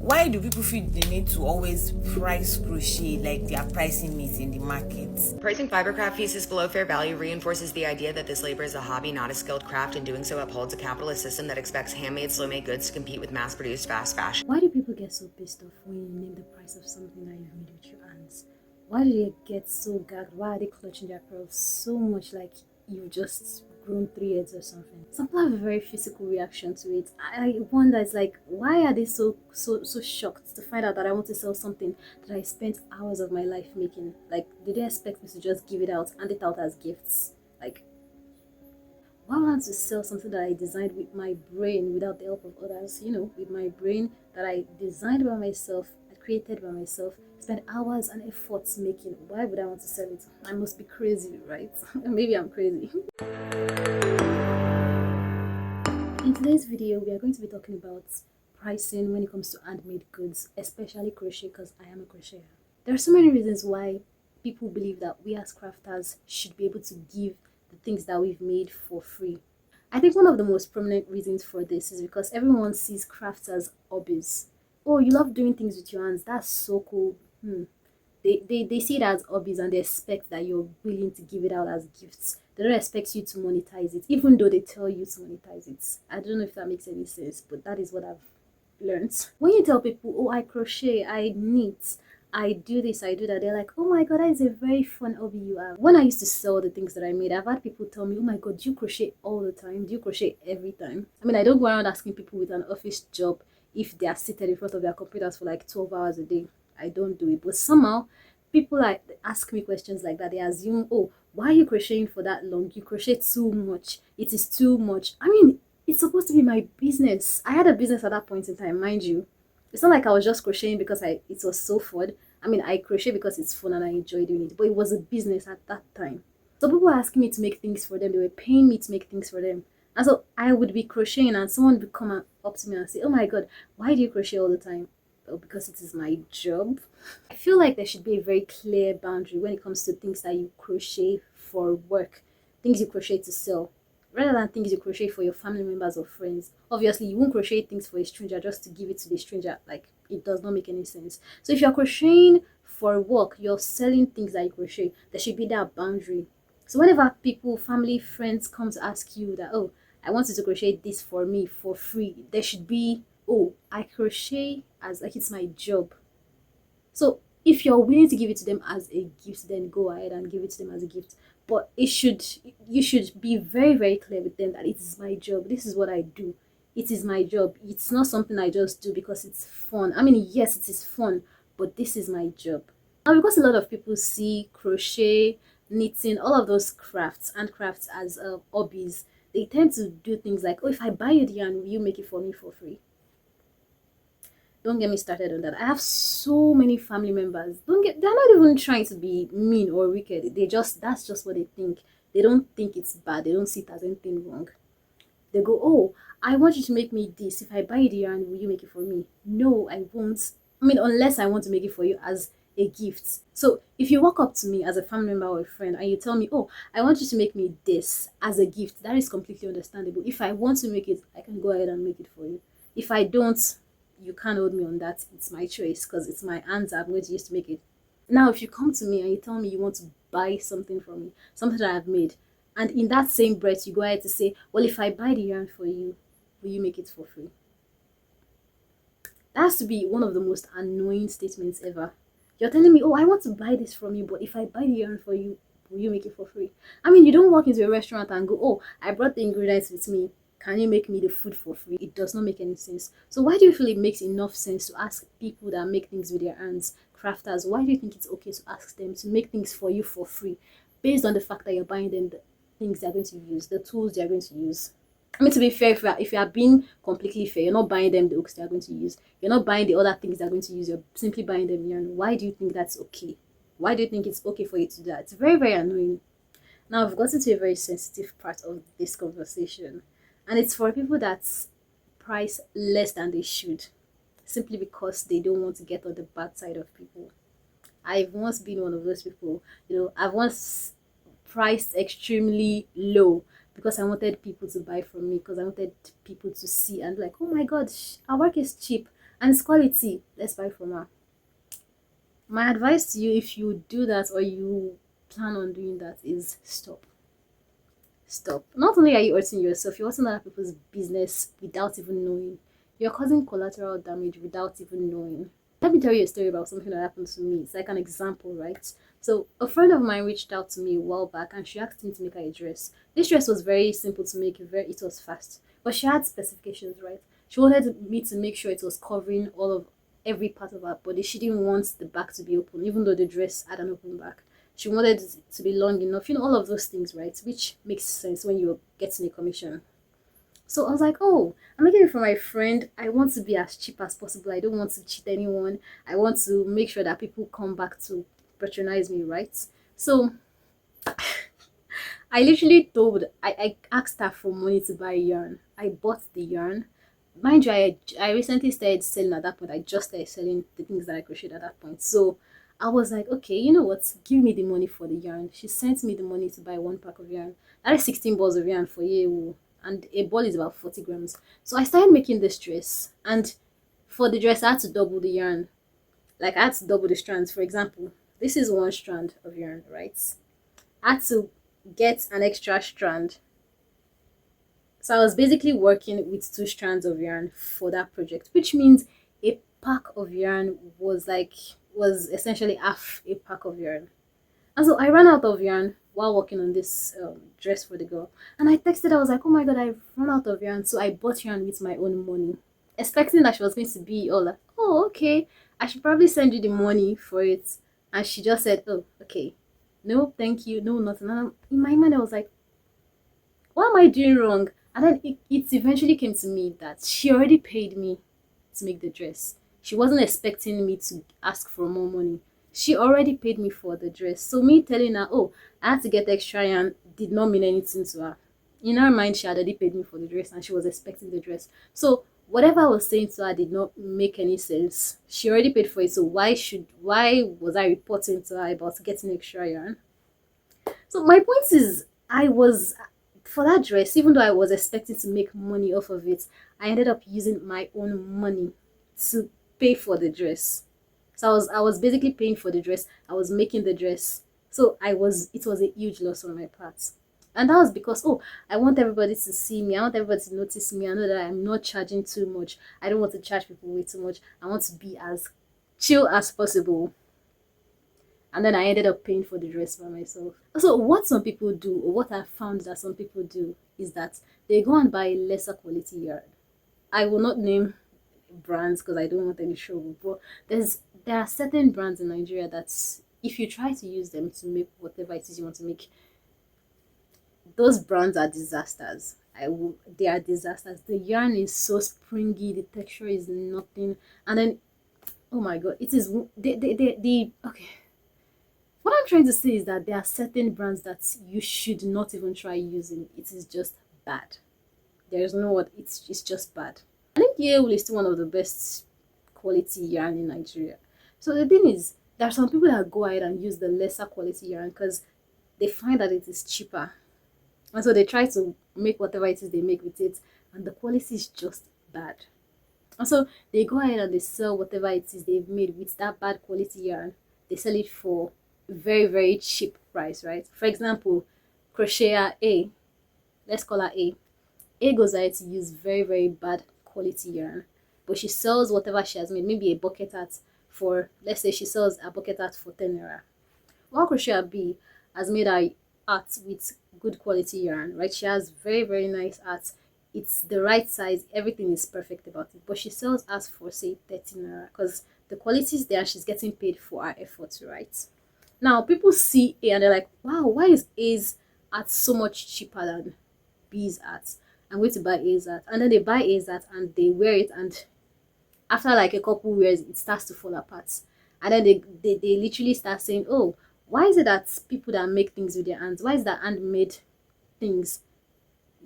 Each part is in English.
Why do people feel the need to always price crochet like they are pricing it in the market? Pricing fibercraft pieces below fair value reinforces the idea that this labor is a hobby, not a skilled craft, and doing so upholds a capitalist system that expects handmade, slow-made goods to compete with mass-produced fast fashion. Why do people get so pissed off when you name the price of something that you've made with your hands? Why do they get so gagged? Why are they clutching their pearls so much like you've just grown 3 heads or something? Some people have a very physical reaction to it. I wonder, it's like, why are they so shocked to find out that I want to sell something that I spent hours of my life making? Like, do they expect me to just give it out, hand it out as gifts? Like, why would I want to sell something that I designed with my brain without the help of others? With my brain that I designed by myself, I created by myself, spent hours and efforts making. Why would I want to sell it? I must be crazy, right? Maybe I'm crazy. In today's video, we are going to be talking about pricing when it comes to handmade goods, especially crochet, because I am a crocheter. There are so many reasons why people believe that we as crafters should be able to give the things that we've made for free. I think one of the most prominent reasons for this is because everyone sees crafts as hobbies. Oh, you love doing things with your hands. That's so cool. They see it as hobbies and they expect that you're willing to give it out as gifts. They don't expect you to monetize it, even though they tell you to monetize it. I don't know if that makes any sense, but that is what I've learned. When you tell people, oh, I crochet, I knit, I do this, I do that, they're like, oh my god, that is a very fun hobby you have. When I used to sell the things that I made, I've had people tell me, oh my god, do you crochet all the time? Do you crochet every time? I mean, I don't go around asking people with an office job if they are seated in front of their computers for like 12 hours a day. I don't do it, but somehow people like ask me questions like that. They assume, oh, why are you crocheting for that long? You crochet too much. It is too much. I mean, it's supposed to be my business. I had a business at that point in time, mind you. It's not like I was just crocheting because it was so fun. I mean, I crochet because it's fun and I enjoy doing it, but it was a business at that time. So people were asking me to make things for them. They were paying me to make things for them. And so I would be crocheting and someone would come up to me and say, oh my god, why do you crochet all the time? Oh, because it is my job. I feel like there should be a very clear boundary when it comes to things that you crochet for work, things you crochet to sell, rather than things you crochet for your family members or friends. Obviously, you won't crochet things for a stranger just to give it to the stranger. Like, it does not make any sense. So if you're crocheting for work, you're selling things that you crochet, there should be that boundary. So whenever people, family, friends come to ask you that, oh, I want you to crochet this for me for free, there should be, oh, I crochet as like it's my job. So if you're willing to give it to them as a gift, then go ahead and give it to them as a gift. But you should be very, very clear with them that it is my job. This is what I do. It is my job. It's not something I just do because it's fun. I mean, yes, it is fun, but this is my job. Now, because a lot of people see crochet, knitting, all of those crafts and crafts as hobbies, they tend to do things like, oh, if I buy you the yarn, will you make it for me for free? Don't get me started on that. I have so many family members. They're not even trying to be mean or wicked. That's just what they think. They don't think it's bad. They don't see it as anything wrong. They go, oh, I want you to make me this. If I buy the yarn, will you make it for me? No, I won't. I mean, unless I want to make it for you as a gift. So if you walk up to me as a family member or a friend and you tell me, oh, I want you to make me this as a gift, that is completely understandable. If I want to make it, I can go ahead and make it for you. If I don't, you can't hold me on that. It's my choice because it's my hands I'm going to use to make it. Now, if you come to me and you tell me you want to buy something from me, something that I've made, and in that same breath you go ahead to say, well, if I buy the yarn for you, will you make it for free? That has to be one of the most annoying statements ever. You're telling me, oh, I want to buy this from you, but if I buy the yarn for you, will you make it for free? I mean, you don't walk into a restaurant and go, oh, I brought the ingredients with me, can you make me the food for free? It does not make any sense. So why do you feel it makes enough sense to ask people that make things with their hands, crafters, why do you think it's okay to ask them to make things for you for free based on the fact that you're buying them the things they're going to use, the tools they're going to use? I mean, to be fair, if you are being completely fair, you're not buying them the hooks they're going to use. You're not buying the other things they're going to use. You're simply buying them yarn. Why do you think that's okay? Why do you think it's okay for you to do that? It's very, very annoying. Now, I've gotten to a very sensitive part of this conversation, and it's for people that price less than they should simply because they don't want to get on the bad side of people. I've once been one of those people. I've once priced extremely low because I wanted people to buy from me, because I wanted people to see and be like, oh my god, our work is cheap. and it's quality. Let's buy from her. My advice to you, if you do that or you plan on doing that, is stop. Stop. Not only are you hurting yourself, you're hurting other people's business without even knowing. You're causing collateral damage without even knowing. Let me tell you a story about something that happened to me. It's like an example, right? So a friend of mine reached out to me a while back and she asked me to make her a dress. This dress was very simple to make, it was fast. But she had specifications, right? She wanted me to make sure it was covering all of every part of her body. She didn't want the back to be open, even though the dress had an open back. She wanted it to be long enough, all of those things, right? Which makes sense when you're getting a commission. So I was like, oh, I'm making it for my friend. I want to be as cheap as possible. I don't want to cheat anyone. I want to make sure that people come back to patronize me, right? So I literally I asked her for money to buy yarn. I bought the yarn. Mind you, I recently started selling at that point. I just started selling the things that I crocheted at that point. So I was like, okay, you know what? Give me the money for the yarn. She sent me the money to buy one pack of yarn. That is 16 balls of yarn for you. And a ball is about 40 grams. So I started making this dress. And for the dress, I had to double the yarn. Like I had to double the strands. For example, this is one strand of yarn, right? I had to get an extra strand. So I was basically working with two strands of yarn for that project, which means a pack of yarn was essentially half a pack of yarn. And so I ran out of yarn while working on this dress for the girl. And I texted, I was like, oh my god, I've run out of yarn. So I bought yarn with my own money, expecting that she was going to be all like, oh, okay, I should probably send you the money for it. And she just said, oh, okay. No, thank you. No, nothing. And in my mind, I was like, what am I doing wrong? And then it eventually came to me that she already paid me to make the dress. She wasn't expecting me to ask for more money. She already paid me for the dress. So me telling her, oh, I had to get extra yarn did not mean anything to her. In her mind, she had already paid me for the dress and she was expecting the dress. So whatever I was saying to her did not make any sense. She already paid for it. So why was I reporting to her about getting extra yarn? So my point is, I was for that dress, even though I was expecting to make money off of it, I ended up using my own money to pay for the dress. So I was basically paying for the dress. I was making the dress. So it was a huge loss on my part. And that was because, oh, I want everybody to see me. I want everybody to notice me. I know that I'm not charging too much. I don't want to charge people way too much. I want to be as chill as possible. And then I ended up paying for the dress by myself. So what some people do, or what I found that some people do, is that they go and buy lesser quality yarn. I will not name brands because I don't want any trouble, but there are certain brands in Nigeria that if you try to use them to make whatever it is you want to make, those brands are disasters. They are disasters. The yarn is so springy, the texture is nothing, and then oh my god, it is the okay. What I'm trying to say is that there are certain brands that you should not even try using. It is just bad. There is no what it's just bad. I think Yale is still one of the best quality yarn in Nigeria. So the thing is, there are some people that go ahead and use the lesser quality yarn because they find that it is cheaper. And so they try to make whatever it is they make with it, and the quality is just bad. And so they go ahead and they sell whatever it is they've made with that bad quality yarn. They sell it for very, very cheap price, right? For example, crocheter A, let's call her A. A goes ahead to use very, very bad quality yarn, but she sells whatever she has made, maybe a bucket hat for, let's say she sells a bucket hat for 10 naira. While crocheter B has made her art with good quality yarn, right? She has very, very nice art. It's the right size, everything is perfect about it, but she sells art for say 13 naira because the quality is there, she's getting paid for her efforts, right? Now people see A and they're like, wow, why is A's art so much cheaper than B's art? I'm going to buy A's art. And then they buy A's art and they wear it, and after like a couple wears it starts to fall apart. And then they literally start saying, oh, why is it that people that make things with their hands, why is that handmade things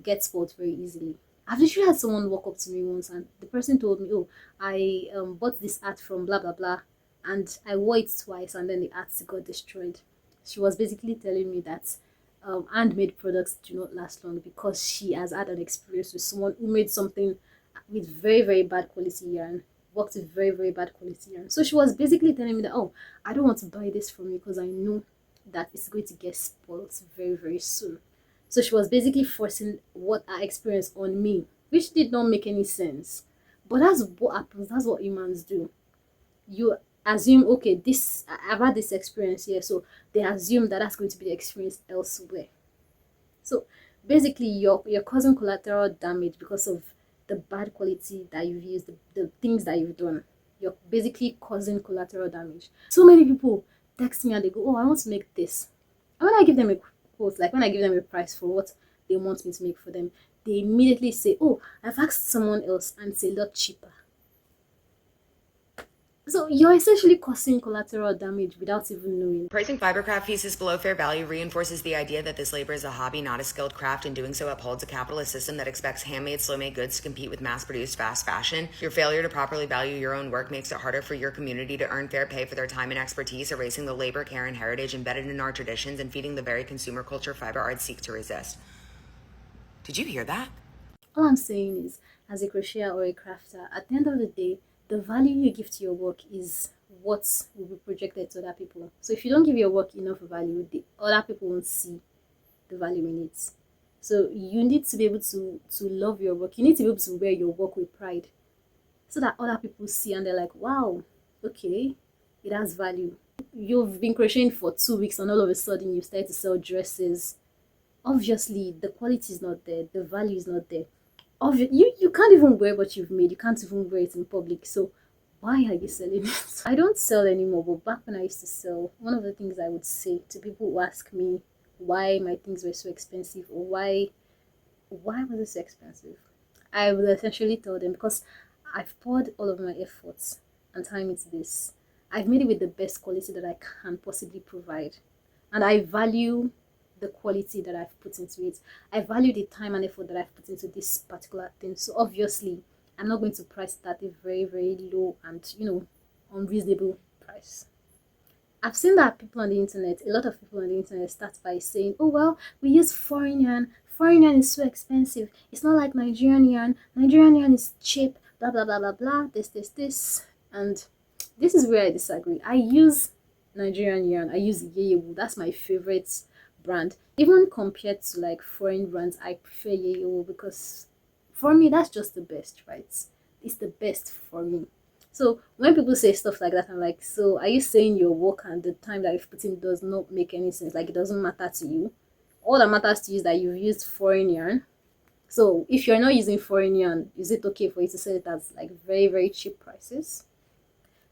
get spoiled very easily? I've literally had someone walk up to me once and the person told me, oh, I bought this art from blah blah blah and I wore it twice and then the art got destroyed. She was basically telling me that handmade products do not last long because she has had an experience with someone who made something with very, very bad quality yarn worked with very, very bad quality yarn. So she was basically telling me that, oh, I don't want to buy this from you because I know that it's going to get spoiled very, very soon. So she was basically forcing what I experienced on me, which did not make any sense. But that's what happens. That's what humans do. You assume, okay, this I've had this experience here, so they assume that that's going to be the experience elsewhere. So basically, you're causing collateral damage because of the bad quality that you've used, the things that you've done. You're basically causing collateral damage. So many people text me and they go, oh, I want to make this. And when I give them a quote, like when I give them a price for what they want me to make for them, they immediately say, oh, I've asked someone else and it's a lot cheaper. So you're essentially causing collateral damage without even knowing. Pricing fibercraft pieces below fair value reinforces the idea that this labor is a hobby, not a skilled craft, and doing so upholds a capitalist system that expects handmade, slow-made goods to compete with mass-produced fast fashion. Your failure to properly value your own work makes it harder for your community to earn fair pay for their time and expertise, erasing the labor, care, and heritage embedded in our traditions and feeding the very consumer culture fiber arts seek to resist. Did you hear that? All I'm saying is, as a crocheter or a crafter, at the end of the day, the value you give to your work is what will be projected to other people. So if you don't give your work enough value, the other people won't see the value in it. So you need to be able to love your work. You need to be able to wear your work with pride, so that other people see and they're like, wow, okay, it has value. You've been crocheting for 2 weeks and all of a sudden you start to sell dresses. Obviously, the quality is not there, the value is not there. You can't even wear what you've made. You can't even wear it in public. So why are you selling it? I don't sell anymore, but back when I used to sell, one of the things I would say to people who ask me why my things were so expensive or why was it so expensive, I would essentially tell them, because I've poured all of my efforts and time into this. I've made it with the best quality that I can possibly provide, and I value the quality that I've put into it. I value the time and effort that I've put into this particular thing. So obviously, I'm not going to price it at a very, very low and, unreasonable price. I've seen that people on the internet, a lot of people on the internet start by saying, oh, well, we use foreign yarn. Foreign yarn is so expensive. It's not like Nigerian yarn. Nigerian yarn is cheap, blah, blah, blah, blah, blah, this. And this is where I disagree. I use Nigerian yarn. I use Yeyewu. That's my favorite brand. Even compared to like foreign brands, I prefer Yeyewu because for me that's just the best, right? It's the best for me. So when people say stuff like that, I'm like, so are you saying your work and the time that you've put in does not make any sense? Like, it doesn't matter to you? All that matters to you is that you've used foreign yarn. So if you're not using foreign yarn, is it okay for you to sell it at like very, very cheap prices?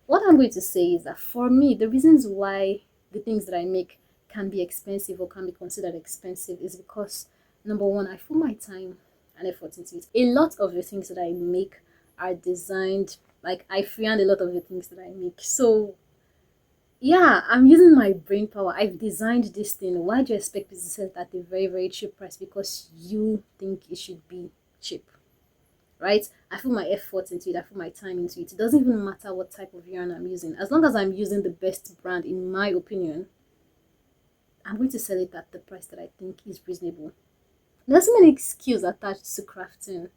What I'm going to say is that for me, the reasons why the things that I make can be expensive or can be considered expensive is because, number one, I put my time and effort into it. A lot of the things that I make are designed, like I freehand a lot of the things that I make. So yeah, I'm using my brain power. I've designed this thing. Why do you expect me to sell it at a very, very cheap price? Because you think it should be cheap, right? I put my effort into it. I put my time into it. It doesn't even matter what type of yarn I'm using. As long as I'm using the best brand, in my opinion, I'm going to sell it at the price that I think is reasonable. There's so many skills attached to crafting.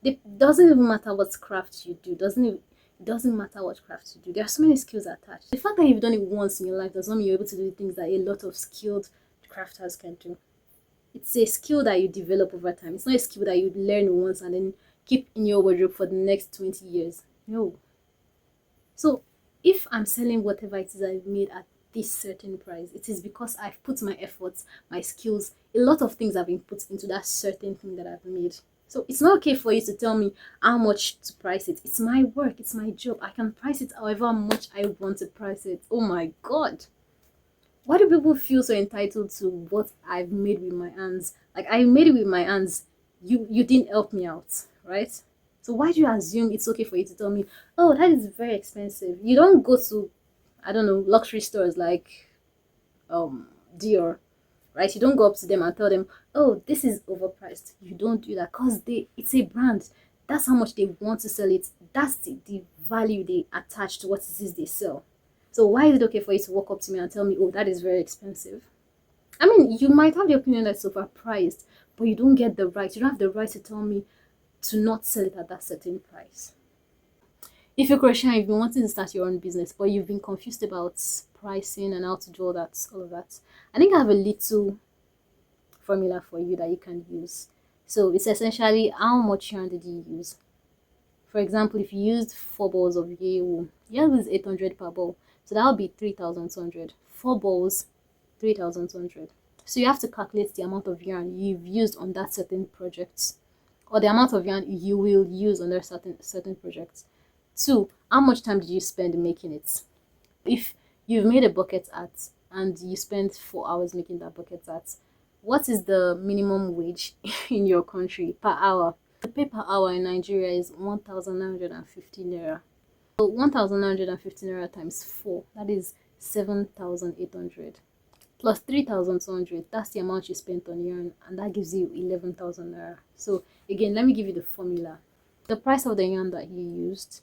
It doesn't even matter what craft you do. It doesn't matter what craft you do. There are so many skills attached. The fact that you've done it once in your life does not mean you're able to do things that a lot of skilled crafters can do. It's a skill that you develop over time. It's not a skill that you learn once and then keep in your wardrobe for the next 20 years. No. So if I'm selling whatever it is I've made at this certain price, it is because I've put my efforts, my skills, a lot of things have been put into that certain thing that I've made. So it's not okay for you to tell me how much to price it. It's my work, it's my job. I can price it however much I want to price it. Oh my god. Why do people feel so entitled to what I've made with my hands? Like, I made it with my hands. You didn't help me out, right? So why do you assume it's okay for you to tell me, oh, that is very expensive? You don't go to, I don't know, luxury stores like Dior, right? You don't go up to them and tell them, oh, this is overpriced. You don't do that because it's a brand. That's how much they want to sell it. That's the value they attach to what it is they sell. So why is it okay for you to walk up to me and tell me, oh, that is very expensive? I mean, you might have the opinion that it's overpriced, but you don't get the right. You don't have the right to tell me to not sell it at that certain price. If you're crochet and you've been wanting to start your own business, but you've been confused about pricing and how to do all of that, I think I have a little formula for you that you can use. So it's essentially how much yarn did you use. For example, if you used 4 balls of yay wool, yarn is 800 per ball, so that would be 3,200. 4 balls, 3,200. So you have to calculate the amount of yarn you've used on that certain project, or the amount of yarn you will use on their certain projects. 2, how much time did you spend making it? If you've made a bucket art and you spent 4 hours making that bucket art, what is the minimum wage in your country per hour? The pay per hour in Nigeria is 1,950 naira. So 1,950 naira times 4, that is 7,800. Plus 3,200, that's the amount you spent on yarn, and that gives you 11,000 naira. So again, let me give you the formula. The price of the yarn that you used,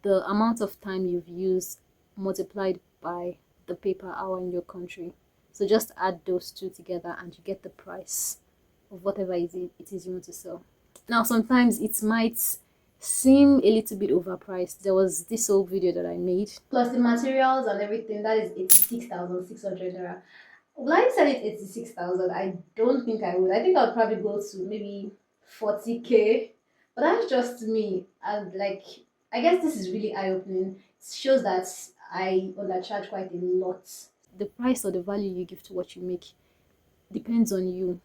the amount of time you've used multiplied by the pay per hour in your country. So just add those two together and you get the price of whatever it is you want to sell. Now, sometimes it might seem a little bit overpriced. There was this old video that I made. Plus the materials and everything, that is 86,600 naira. Will I sell it 86,000? I don't think I would. I think I'll probably go to maybe 40k. But that's just me. And like, I guess this is really eye-opening. It shows that I undercharge quite a lot. The price or the value you give to what you make depends on you.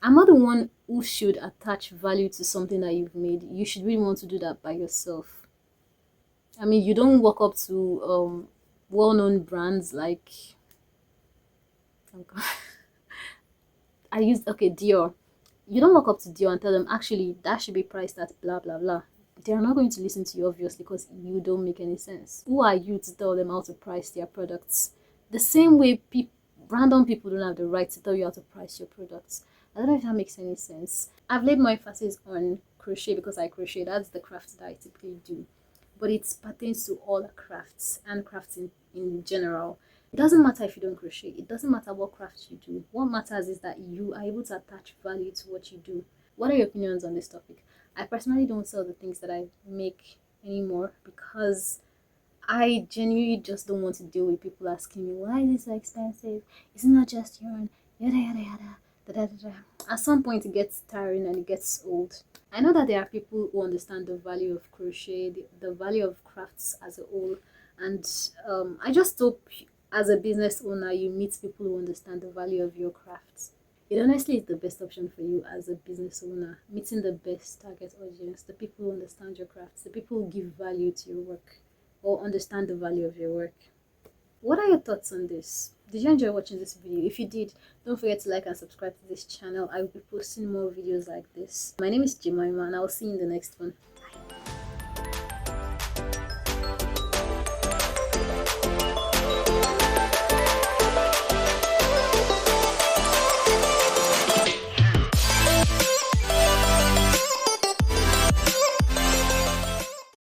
I'm not the one who should attach value to something that you've made. You should really want to do that by yourself. I mean, you don't walk up to well-known brands like I used Dior. You don't walk up to Dior and tell them actually that should be priced at blah blah blah. They are not going to listen to you, obviously, because you don't make any sense. Who are you to tell them how to price their products? The same way random people don't have the right to tell you how to price your products. I don't know if that makes any sense. I've laid more emphasis on crochet because I crochet. That's the craft that I typically do. But it pertains to all crafts and crafts in general. It doesn't matter if you don't crochet. It doesn't matter what craft you do. What matters is that you are able to attach value to what you do. What are your opinions on this topic? I personally don't sell the things that I make anymore because I genuinely just don't want to deal with people asking me, why is this so expensive? It's not just yarn, yada yada yada, da da da da. At some point it gets tiring and it gets old. I know that there are people who understand the value of crochet, the value of crafts as a whole, and I just hope as a business owner you meet people who understand the value of your crafts. It honestly is the best option for you as a business owner, meeting the best target audience, the people who understand your crafts, the people who give value to your work or understand the value of your work. What are your thoughts on this? Did you enjoy watching this video? If you did, don't forget to like and subscribe to this channel. I will be posting more videos like this. My name is Jemima and I'll see you in the next one.